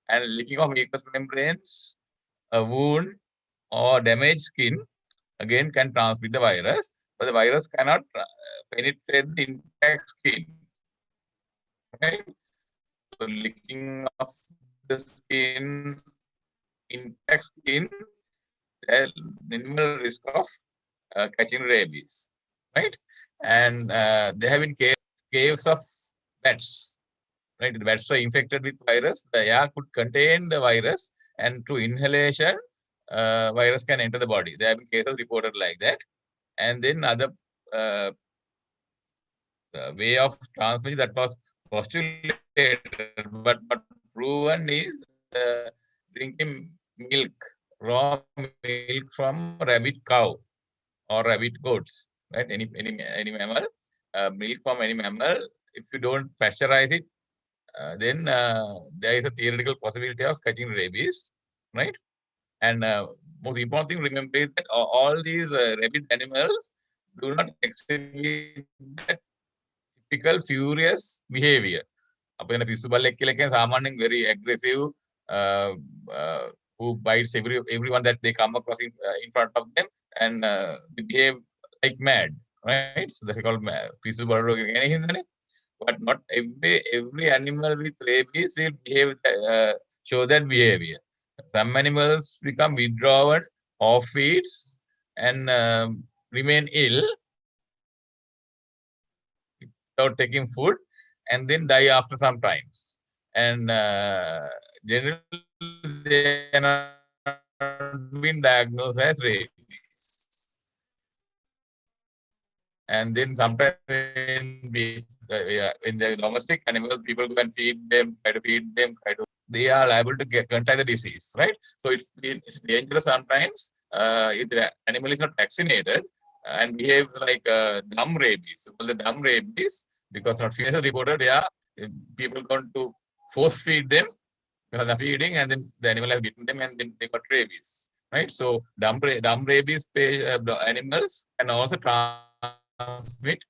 And leaking of mucous membranes, a wound, or damaged skin again can transmit the virus, but the virus cannot penetrate the intact skin. Right? So leaking of the skin, intact skin, there's minimal risk of catching rabies. Right? And there have been caves of bats. Right? The bats are infected with virus. The air could contain the virus, and through inhalation, virus can enter the body. There have been cases reported like that. And then other uh, way of transmission that was postulated but not proven is drinking milk, raw milk from rabbit cow or rabbit goats, right? Any mammal, milk from any mammal. If you don't pasteurize it, then there is a theoretical possibility of catching rabies, right? And most important thing, remember is that all these rabid animals do not exhibit that typical furious behavior. අප වෙන පිස්සු බල්ලෙක් කියලා කියන්නේ සාමාන්‍යයෙන් very aggressive, uh, uh, who bites everyone that they come across in front of them, and they behave like mad, right? So that's called පිස්සු බල්ලෝ කියන හින්දානේ. But not every animal with rabies will behave show that behavior. Some animals become withdrawn, off feeds, and remain ill without taking food, and then die after some times. And generally, they are not been diagnosed as rabies. And then sometimes in the domestic animals, people go and feed them, try to feed them, they are liable to contract the disease, right? So it's dangerous sometimes if the animal is not vaccinated and behaves like dumb rabies. Well, the dumb rabies, because not few reported, people going to force feed them because they're feeding, and then the animal has bitten them, and then they got rabies, right? So dumb rabies animals can also transmit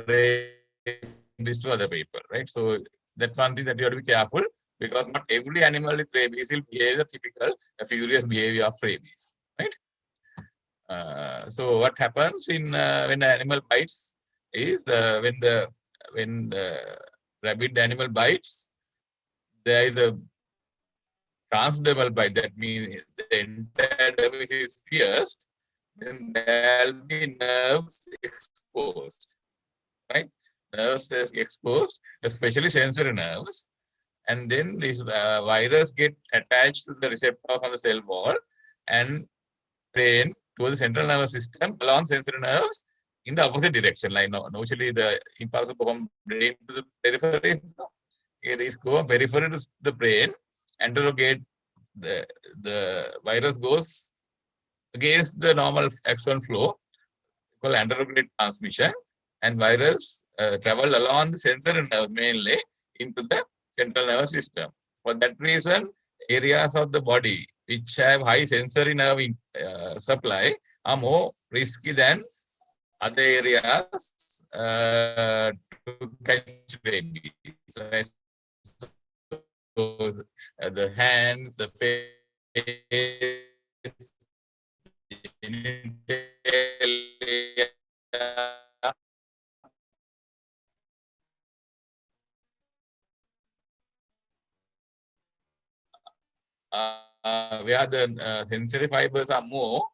rabies to other people, right? So that's one thing that you have to be careful, because not every animal with rabies will behave the typical furious behavior of rabies, right? So what happens in when the animal bites is when the rabid animal bites, there is a transdermal bite. That means the entire dermis is pierced. Then there will be nerves exposed, right? Nerves are exposed, especially sensory nerves. And then this virus get attached to the receptors on the cell wall and train to the central nervous system along sensory nerves in the opposite direction. Like usually the impulse go from brain to the periphery. These go periphery to the brain, interrogate the virus goes against the normal axon flow, called anterograde transmission, and virus travel along the sensory nerves mainly into the central nervous system. For that reason, areas of the body which have high sensory nerve supply are more risky than other areas to catch rabies. So, the hands, the face, where the sensory fibers are more,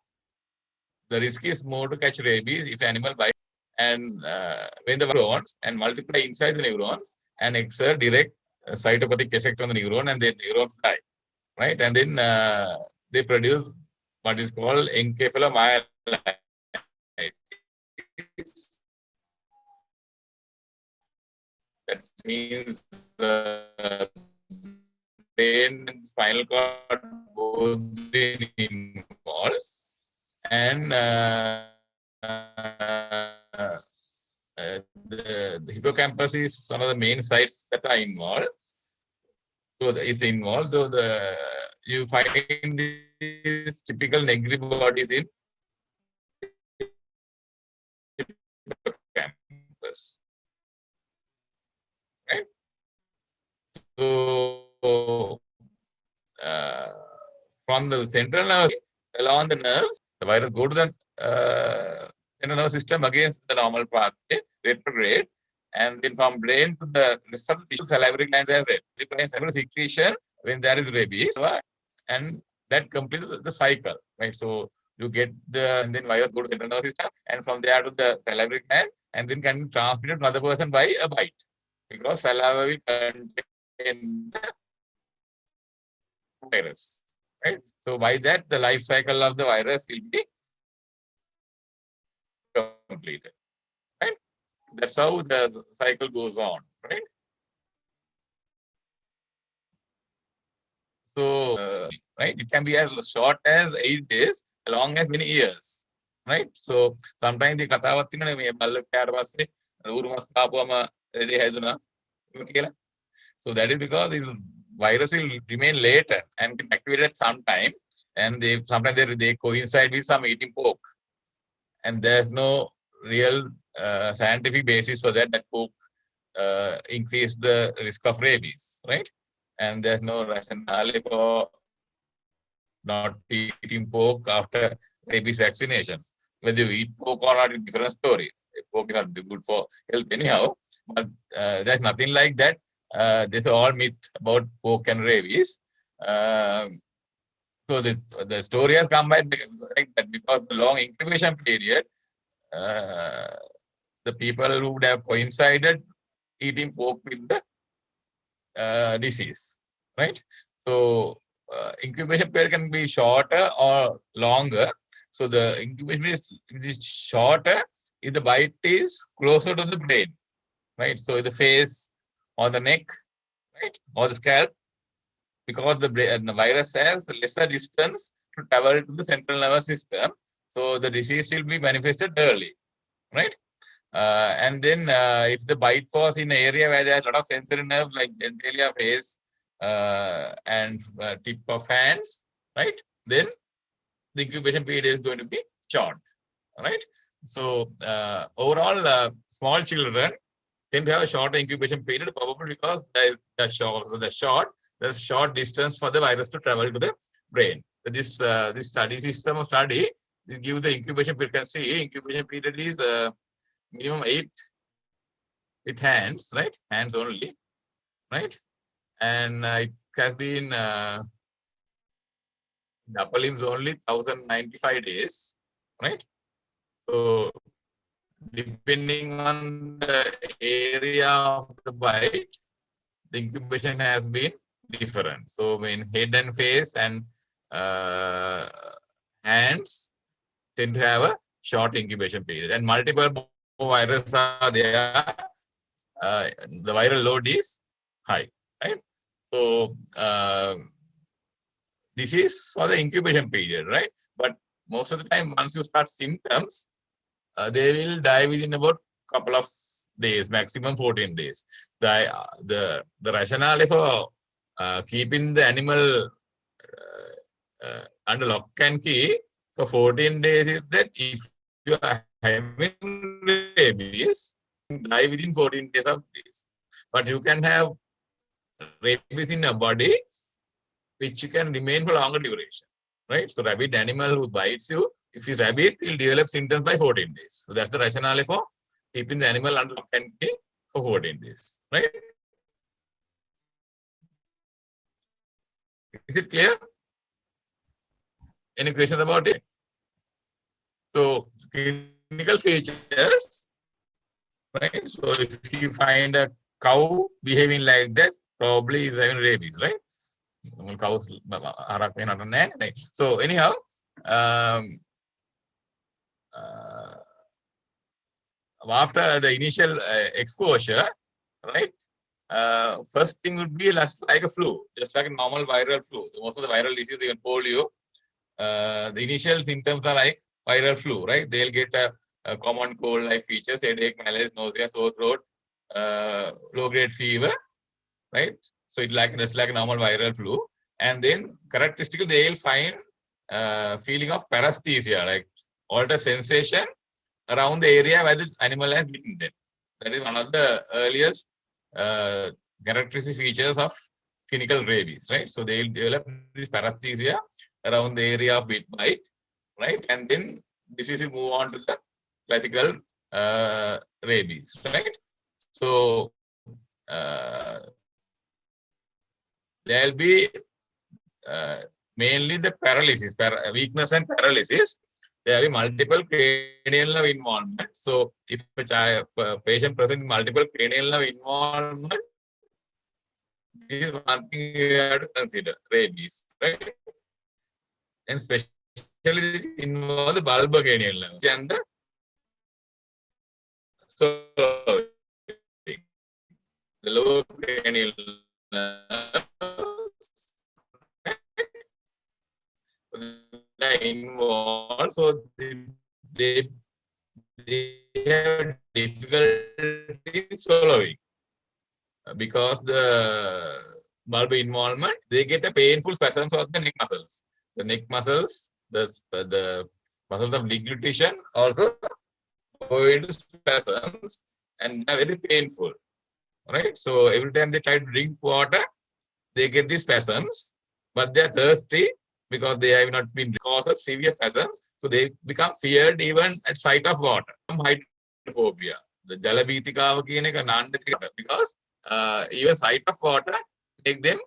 the risk is more to catch rabies if animal bites. And when the neurons and multiply inside the neurons and exert direct cytopathic effect on the neuron, and then neurons die, right? And then they produce what is called encephalomyelitis. That means the brain and spinal cord both involved, and the hippocampus is one of the main sites that are involved. So it's involved. So you find these typical negri bodies in hippocampus, right? So from the central nervous along the nerves, the virus go to the central nervous system against the normal pathway, retrograde, and then from brain to the rest of the tissue, salivary glands as well. Salivary secretion when there is rabies, and that completes the cycle, right? So you get and then virus go to central nervous system, and from there to the salivary gland, and then can be transmitted to another person by a bite, because saliva will contain the virus, right? So by that, the life cycle of the virus will be completed, right? That's how the cycle goes on, right? So, right, it can be as short as 8 days, as long as many years, right? So sometimes the කතාවක් තියෙනවා මේ බල්ලෙක් කෑවට පස්සේ ඌරු මස් කාපුවම ready හැදුනා කියලා. So that is because this virus will remain later and get activated at some time, and sometimes they coincide with some eating pork, and there's no real scientific basis for that pork increase the risk of rabies, right? And there's no rationale for not eating pork after rabies vaccination. Whether you eat pork or not is a different story. Pork is not good for health anyhow, but there's nothing like that. This is all myth about pork and rabies. So the story has come back like that because the long incubation period, the people who would have coincided eating pork with the disease, right? So incubation period can be shorter or longer. So the incubation is shorter if the bite is closer to the brain, right? So the face or the neck, right, or the scalp, because the virus has lesser distance to travel to the central nervous system, so the disease will be manifested early, right? And then if the bite was in an area where there's a lot of sensory nerves like genitalia, face, and tip of hands, right, then the incubation period is going to be short, right? So overall, small children tend to have a shorter incubation period, probably because the short distance for the virus to travel to the brain. So this system of study, this gives the incubation period. You can see incubation period is minimum 8 with hands, right? Hands only, right? And it has been the upper limbs only 1095 days, right? So depending on the area of the bite, the incubation has been different. So in head and face and hands tend to have a short incubation period, and multiple viruses are there. The viral load is high, right? So this is for the incubation period, right? But most of the time, once you start symptoms, they will die within about a couple of days, maximum 14 days. The rationale for keeping the animal under lock and key for 14 days is that if you are having rabies, die within 14 days of this. But you can have rabies in your body, which you can remain for longer duration, right? So rabid animal who bites you, if he's rabid, he'll develop symptoms by 14 days. So that's the rationale for keeping the animal under lock and key for 14 days, right? Is it clear? Any questions about it? So clinical features, right? So if you find a cow behaving like that, probably is having rabies, right? Cows, right? So anyhow, after the initial exposure, right? First thing would be like a flu, just like a normal viral flu. Most of the viral diseases, even polio, the initial symptoms are like viral flu, right? They'll get a common cold-like features, headache, malaise, nausea, sore throat, low-grade fever, right? So it's just like a normal viral flu. And then characteristically, they'll find feeling of paresthesia, like altered sensation around the area where the animal has bitten them. That is one of the earliest characteristic features of clinical rabies, right? So they'll develop this paresthesia around the area of bite, right? And then disease will move on to the classical rabies, right? So there'll be mainly the paralysis, weakness and paralysis. There are multiple cranial nerve involvement. So if a patient presents multiple cranial nerve involvement, this is one thing you have to consider, rabies, right? And especially involve the bulbar cranial nerve and the so the lower cranial nerve involved, so they have difficulty swallowing because the bulbar involvement, they get a painful spasms of the neck muscles. The neck muscles, the muscles of deglutition also go into spasms and are very painful, right? So every time they try to drink water, they get these spasms, but they are thirsty because they have not been caused of severe spasms. So they become feared even at sight of water. Hydrophobia. The Jalabhitikaava because even sight of water make them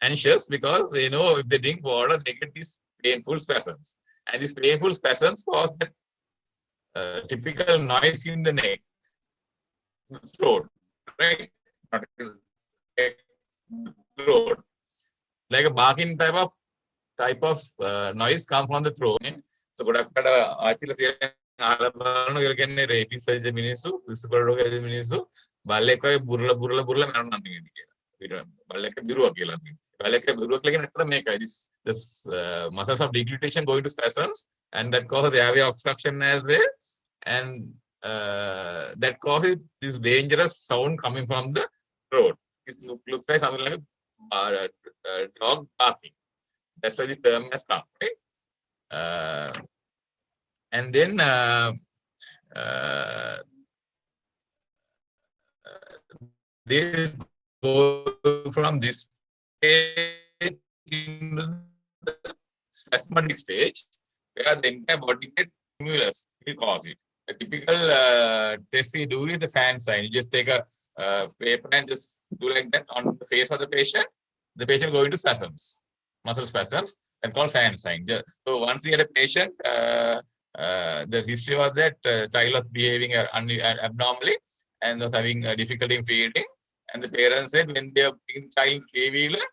anxious because they know if they drink water, they get these painful spasms. And these painful spasms cause that typical noise in the neck, throat, right? Throat. Like a barking type of noise come from the throat. So rabies ministu, ministu, baleka burla burla burla baleka biru baleka biru this muscles of deglutition going to spasms, and that causes airway obstruction as well, and that causes this dangerous sound coming from the throat. It looks like something like a dog barking. That's why the term has come, right? And then they go from this stage into the spasmodic stage, where the entire body gets stimulus will cause it. A typical test we do is the fan sign. You just take a paper and just do like that on the face of the patient. The patient go into spasms, muscle spasms, and called fan sign. So once you had a patient, the history was that child was behaving abnormally and was having difficulty in feeding. And the parents said when they are being child three-wheeler,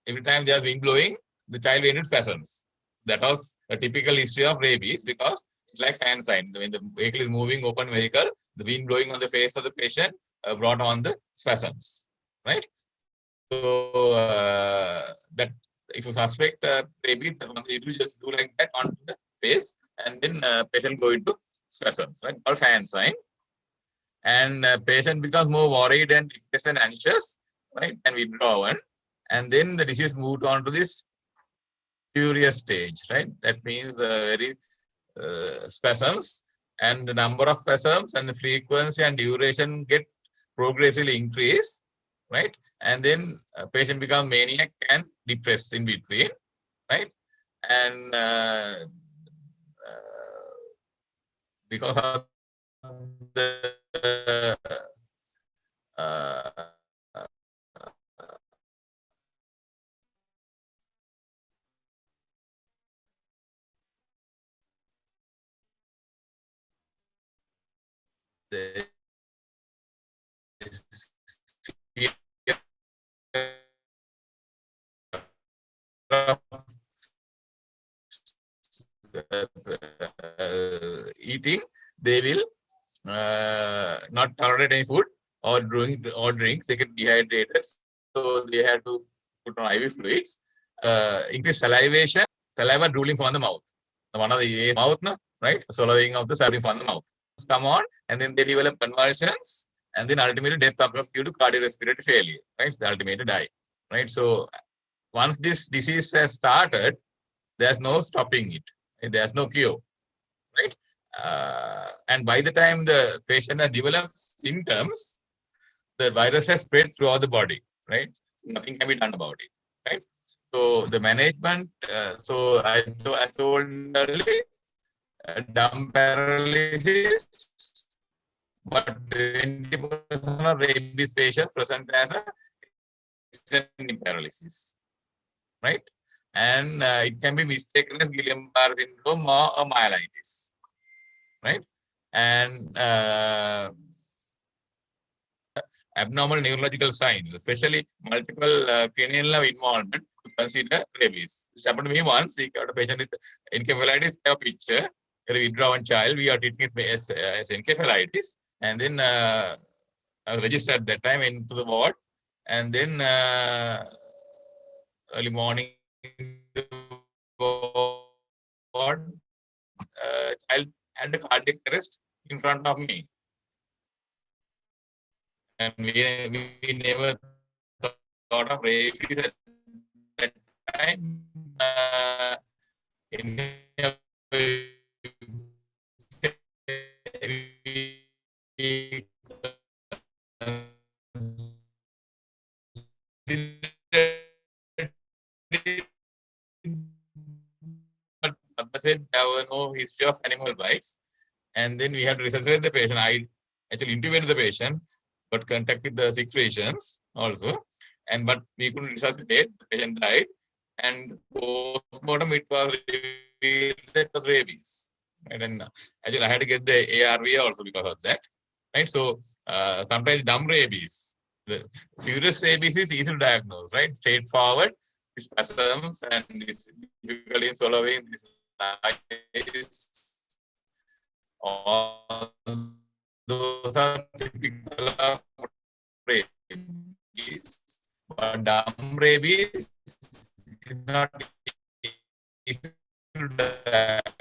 every time they are wind blowing, the child went into spasms. That was a typical history of rabies because it's like fan sign. When the vehicle is moving, open vehicle, the wind blowing on the face of the patient brought on the spasms, right? So that if you suspect rabies, you just do like that on the face, and then patient go into spasms, right? Or fan sign, and patient becomes more worried and depressed and anxious, right? And withdrawn, and then the disease moved on to this furious stage, right? That means very spasms, and the number of spasms and the frequency and duration get progressively increased, right? And then patient become maniac and depressed in between, right? And because of the eating, they will not tolerate any food or drinks. They get dehydrated, so they have to put on IV fluids. Increase salivation, saliva drooling from the mouth. One of the mouth, right? Swallowing of the saliva from the mouth. Come on, and then they develop convulsions, and then ultimately death occurs due to cardiorespiratory failure, right? They ultimately die, right? So once this disease has started, there's no stopping it. There's no cure, right? And by the time the patient has developed symptoms, the virus has spread throughout the body, right? nothing can be done about it, right? So the management, so I told earlier, dumb paralysis, but 20% of rabies patients present as a extended paralysis, right? And it can be mistaken as Guillain-Barré syndrome or a myelitis, right? And abnormal neurological signs, especially multiple cranial nerve involvement, to consider rabies. This happened to me once. We got a patient with encephalitis, a picture, a withdrawn child. We are treating it as encephalitis, and then I was registered at that time into the ward, and then early morning ward, child had a cardiac arrest in front of me. And we never thought of rabies at that time. In but said there was no history of animal bites. And then we had to resuscitate the patient. I actually intubated the patient, but contacted the secretions also. But we couldn't resuscitate. The patient died. And post-mortem, it was revealed that it was rabies. Right? And actually, I had to get the ARV also because of that. Right? So sometimes dumb rabies. The furious rabies is easy to diagnose, right? Straightforward, spasms and this difficulty in swallowing, this all those are typical of rabies. But dumb rabies is not easy to diagnose.